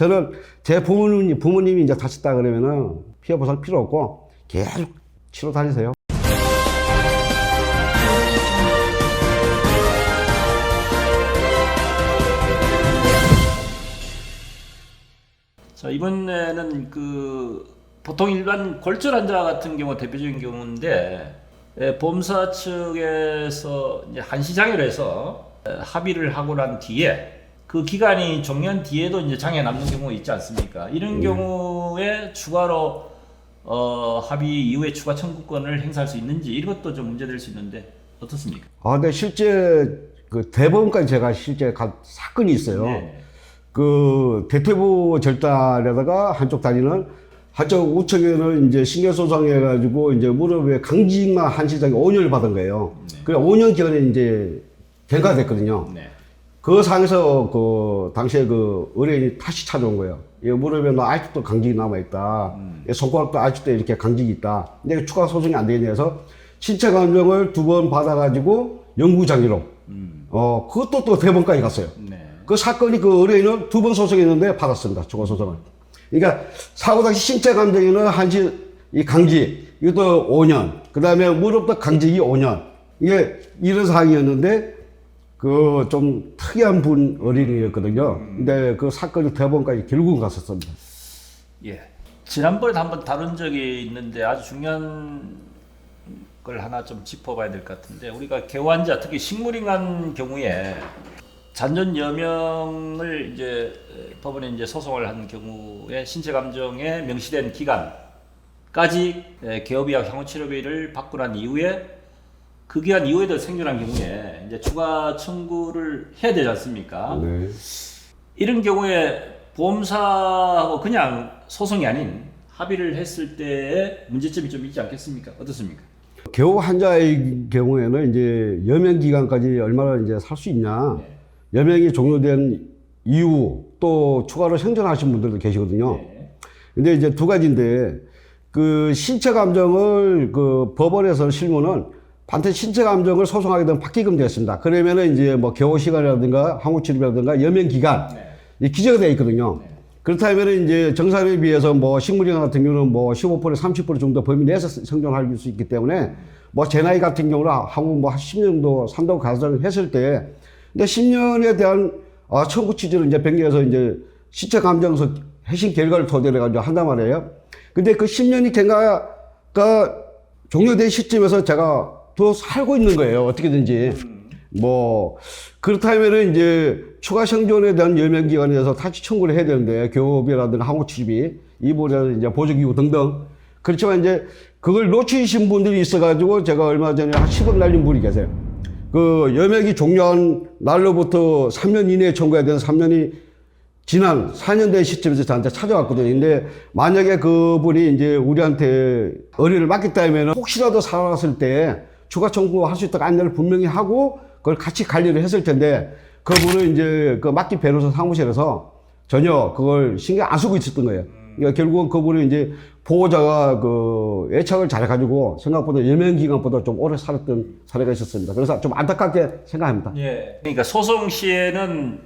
저는 제 부모님이 이제 다쳤다 그러면은 피해 보상 필요 없고 계속 치료 다니세요. 자, 이번에는 보통 일반 골절 환자 같은 경우 대표적인 경우인데 보험사 측에서 이제 한시장애를 해서 합의를 하고 난 뒤에 그 기간이 종료한 뒤에도 이제 장애 남는 경우가 있지 않습니까? 이런 경우에 추가로 합의 이후에 추가 청구권을 행사할 수 있는지 이것도 좀 문제될 수 있는데 어떻습니까? 근데 실제 그 대법원까지 제가 실제 간 사건이 있어요. 네. 그 대퇴부 절단에다가 한쪽 다리는 한쪽 우측에는 이제 신경소상해가지고 이제 무릎에 강직만 한시장이 5년을 받은 거예요. 네. 그래 5년 기간에 이제 경과됐거든요. 네. 그 상에서 그 당시에 그 의뢰인이 다시 찾아온 거예요. 이 무릎에 너 아직도 강직이 남아있다. 손가락도 아직도 이렇게 강직이 있다. 근데 추가 소송이 안 되겠냐 해서 신체 감정을 2번 받아가지고 영구장기로. 그것도 또 대법원까지 갔어요. 네. 그 사건이 그 의뢰인은 2번 소송했는데 받았습니다. 추가 소송을. 그러니까 사고 당시 신체 감정에는 이 강직, 이것도 5년. 그 다음에 무릎도 강직이 5년. 이게 이런 상황이었는데 그 좀 특이한 분 어린이였거든요. 근데 그 사건이 대법원까지 결국은 갔었습니다. 예. 지난번에 한번 다룬 적이 있는데 아주 중요한 걸 하나 좀 짚어봐야 될 것 같은데 우리가 개환자 특히 식물인간 경우에 잔존 여명을 이제 법원에 이제 소송을 한 경우에 신체 감정에 명시된 기간까지 개업이와 향후 치료비를 받고 난 이후에 그 기간 이후에도 생존한 경우에 이제 추가 청구를 해야 되지 않습니까? 네. 이런 경우에 보험사하고 그냥 소송이 아닌 합의를 했을 때의 문제점이 좀 있지 않겠습니까? 어떻습니까? 개호 환자의 경우에는 이제 여명 기간까지 얼마나 이제 살 수 있냐. 네. 여명이 종료된 이후 또 추가로 생존하신 분들도 계시거든요. 네. 근데 이제 두 가지인데 그 신체 감정을 그 법원에서 실무는 반드시 신체 감정을 소송하게 되면 받게끔 되었습니다. 그러면은 이제 뭐 개호 시간이라든가 항우 치료라든가 여명 기간 이 기재가 되어 있거든요. 그렇다면 이제 정상에 비해서 뭐 식물인간 같은 경우는 뭐 15% 30% 정도 범위 내에서 생존할 수 있기 때문에 뭐 제 나이 같은 경우는 항우 뭐 10년 정도 산다고 가정을 했을 때 근데 10년에 대한 청구 취지를 이제 변경해서 이제 신체 감정서 해신 결과를 토대로 해가지고 한단 말이에요. 근데 그 10년이 경과가 종료된 시점에서 제가 더 살고 있는 거예요. 어떻게든지. 뭐, 그렇다면은 이제 추가 생존에 대한 여명 기간에 대해서 다시 청구를 해야 되는데, 교업이라든가 항우 치료비, 이 부분에 이제 보조기구 등등. 그렇지만 이제 그걸 놓치신 분들이 있어가지고 제가 얼마 전에 한 10억 날린 분이 계세요. 그 여명이 종료한 날로부터 3년 이내에 청구해야 되는 3년이 지난 4년 된 시점에서 저한테 찾아왔거든요. 근데 만약에 그분이 이제 우리한테 의뢰를 맡겼다면 혹시라도 살아났을 때 추가 청구할 수 있다고 안내를 분명히 하고 그걸 같이 관리를 했을 텐데 그분은 이제 그 맡긴 변호사 사무실에서 전혀 그걸 신경 안 쓰고 있었던 거예요. 그러니까 결국은 그분은 이제 보호자가 그 애착을 잘해가지고 생각보다 여명 기간보다 좀 오래 살았던 사례가 있었습니다. 그래서 좀 안타깝게 생각합니다. 예. 그러니까 소송 시에는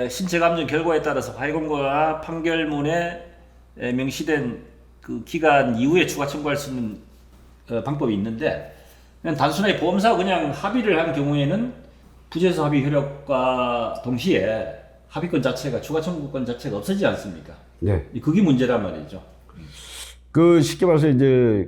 신체 감정 결과에 따라서 화해권과 판결문에 명시된 그 기간 이후에 추가 청구할 수 있는 방법이 있는데 그냥 단순하게 보험사가 그냥 합의를 한 경우에는 부재소 합의 효력과 동시에 합의권 자체가 추가 청구권 자체가 없어지지 않습니까? 네. 그게 문제란 말이죠. 그 쉽게 말해서 이제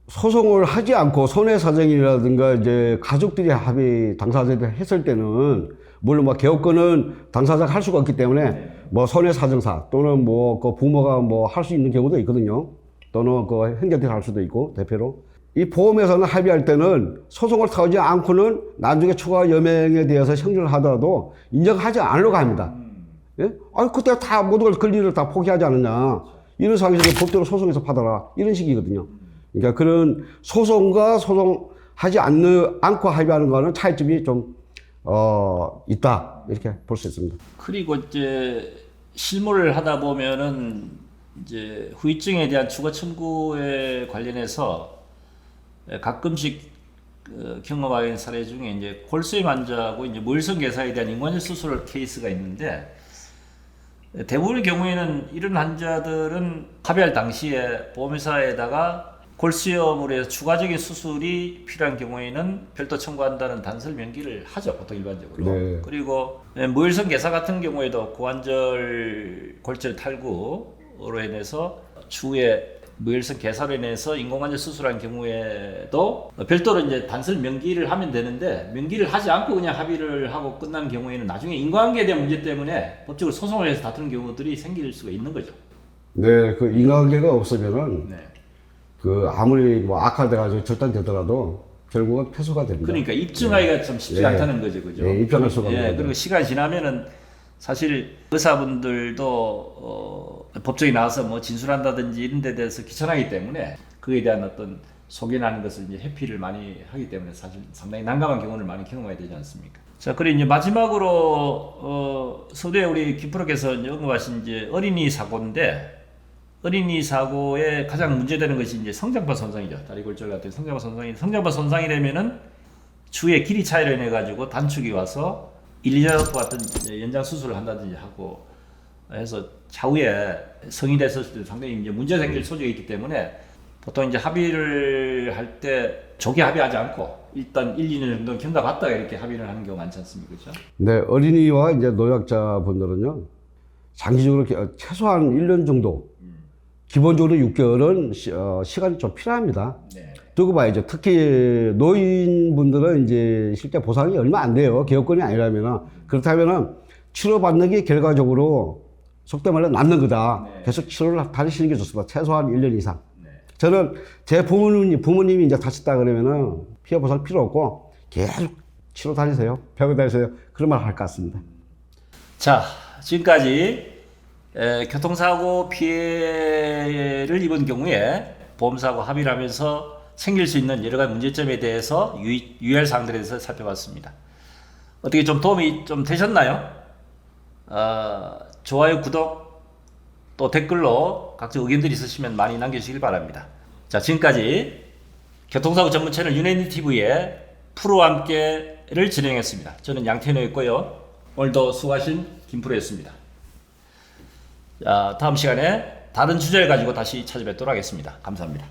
소송을 하지 않고 손해사정이라든가 이제 가족들이 합의 당사자들 했을 때는 물론 뭐 개업권은 당사자가 할 수가 없기 때문에 뭐 손해사정사 또는 뭐 그 부모가 뭐 할 수 있는 경우도 있거든요. 또는 그 행정팀이 할 수도 있고 대표로. 이 보험에서는 합의할 때는 소송을 타오지 않고는 나중에 추가 여명에 대해서 형준을 하더라도 인정하지 않으려고 합니다. 예? 아니, 그때 다 모든 걸 권리를 다 포기하지 않느냐. 이런 상황에서 법대로 소송해서 받아라. 이런 식이거든요. 그러니까 그런 소송과 소송하지 않고 합의하는 거는 차이점이 좀, 있다. 이렇게 볼 수 있습니다. 그리고 이제 실무를 하다 보면은 이제 후유증에 대한 추가 청구에 관련해서 가끔씩 경험하게 된 사례 중에 이제 골수염 환자하고 이제 무혈성 괴사에 대한 인공관절 수술 케이스가 있는데 대부분의 경우에는 이런 환자들은 합의할 당시에 보험회사에다가 골수염으로 해서 추가적인 수술이 필요한 경우에는 별도 청구한다는 단설 명기를 하죠, 보통 일반적으로. 네. 그리고 무혈성 개사 같은 경우에도 고관절 골절 탈구로 인해서 추후에 무혈성 개사로 인해서 인공관절 수술한 경우에도 별도로 이제 단설 명기를 하면 되는데, 명기를 하지 않고 그냥 합의를 하고 끝난 경우에는 나중에 인과관계에 대한 문제 때문에 법적으로 소송을 해서 다투는 경우들이 생길 수가 있는 거죠. 네, 그 인과관계가 없으면은 네. 그 아무리 뭐 악화돼가지고 절단되더라도 결국은 패소가 됩니다. 그러니까 입증하기가 좀 쉽지 예. 않다는 거죠, 그죠? 예, 입증할 수가 없는 예, 거죠. 그리고 시간이 지나면은 사실 의사분들도 법정에 나와서 뭐 진술한다든지 이런 데 대해서 귀찮아하기 때문에 그에 대한 어떤 소견하는 것을 이제 회피를 많이 하기 때문에 사실 상당히 난감한 경우를 많이 경험해야 되지 않습니까? 자, 그리고 이제 마지막으로 서두에 우리 김프로께서 이제 언급하신 이제 어린이 사고인데, 어린이 사고에 가장 문제되는 것이 이제 성장파 손상이죠. 다리 골절 같은 성장파 손상이. 성장파 손상이라면은 추의 길이 차이로 인해 가지고 단축이 와서 1~2년 같은 연장 수술을 한다든지 하고 해서 차후에 성이 됐을 때 상당히 이제 문제 생길 소지가 있기 때문에 보통 이제 합의를 할 때 조기 합의하지 않고 일단 1~2년 정도 경과받다가 이렇게 합의를 하는 경우가 많지 않습니까? 그렇죠? 네, 어린이와 이제 노약자분들은요, 장기적으로 최소한 1년 정도, 기본적으로 6개월은 시간이 좀 필요합니다. 네. 두고 봐야죠. 특히 노인분들은 이제 실제 보상이 얼마 안 돼요. 개업권이 아니라면. 그렇다면은 치료받는 게 결과적으로 속된 말로 낫는 거다. 네. 계속 치료를 다니시는 게 좋습니다. 최소한 1년 이상. 네. 저는 제 부모님이 이제 다쳤다 그러면은 피해 보상 필요 없고 계속 치료 다니세요. 병원 다니세요. 그런 말 할 것 같습니다. 자, 지금까지 교통사고 피해를 입은 경우에 보험사고 합의를 하면서 생길 수 있는 여러 가지 문제점에 대해서 유의할 사항들에 대해서 살펴봤습니다. 어떻게 좀 도움이 좀 되셨나요? 좋아요, 구독, 또 댓글로 각종 의견들이 있으시면 많이 남겨주시길 바랍니다. 자, 지금까지 교통사고 전문 채널 유네니TV의 프로와 함께를 진행했습니다. 저는 양태현이었고요. 오늘도 수고하신 김프로였습니다. 자, 다음 시간에 다른 주제를 가지고 다시 찾아뵙도록 하겠습니다. 감사합니다.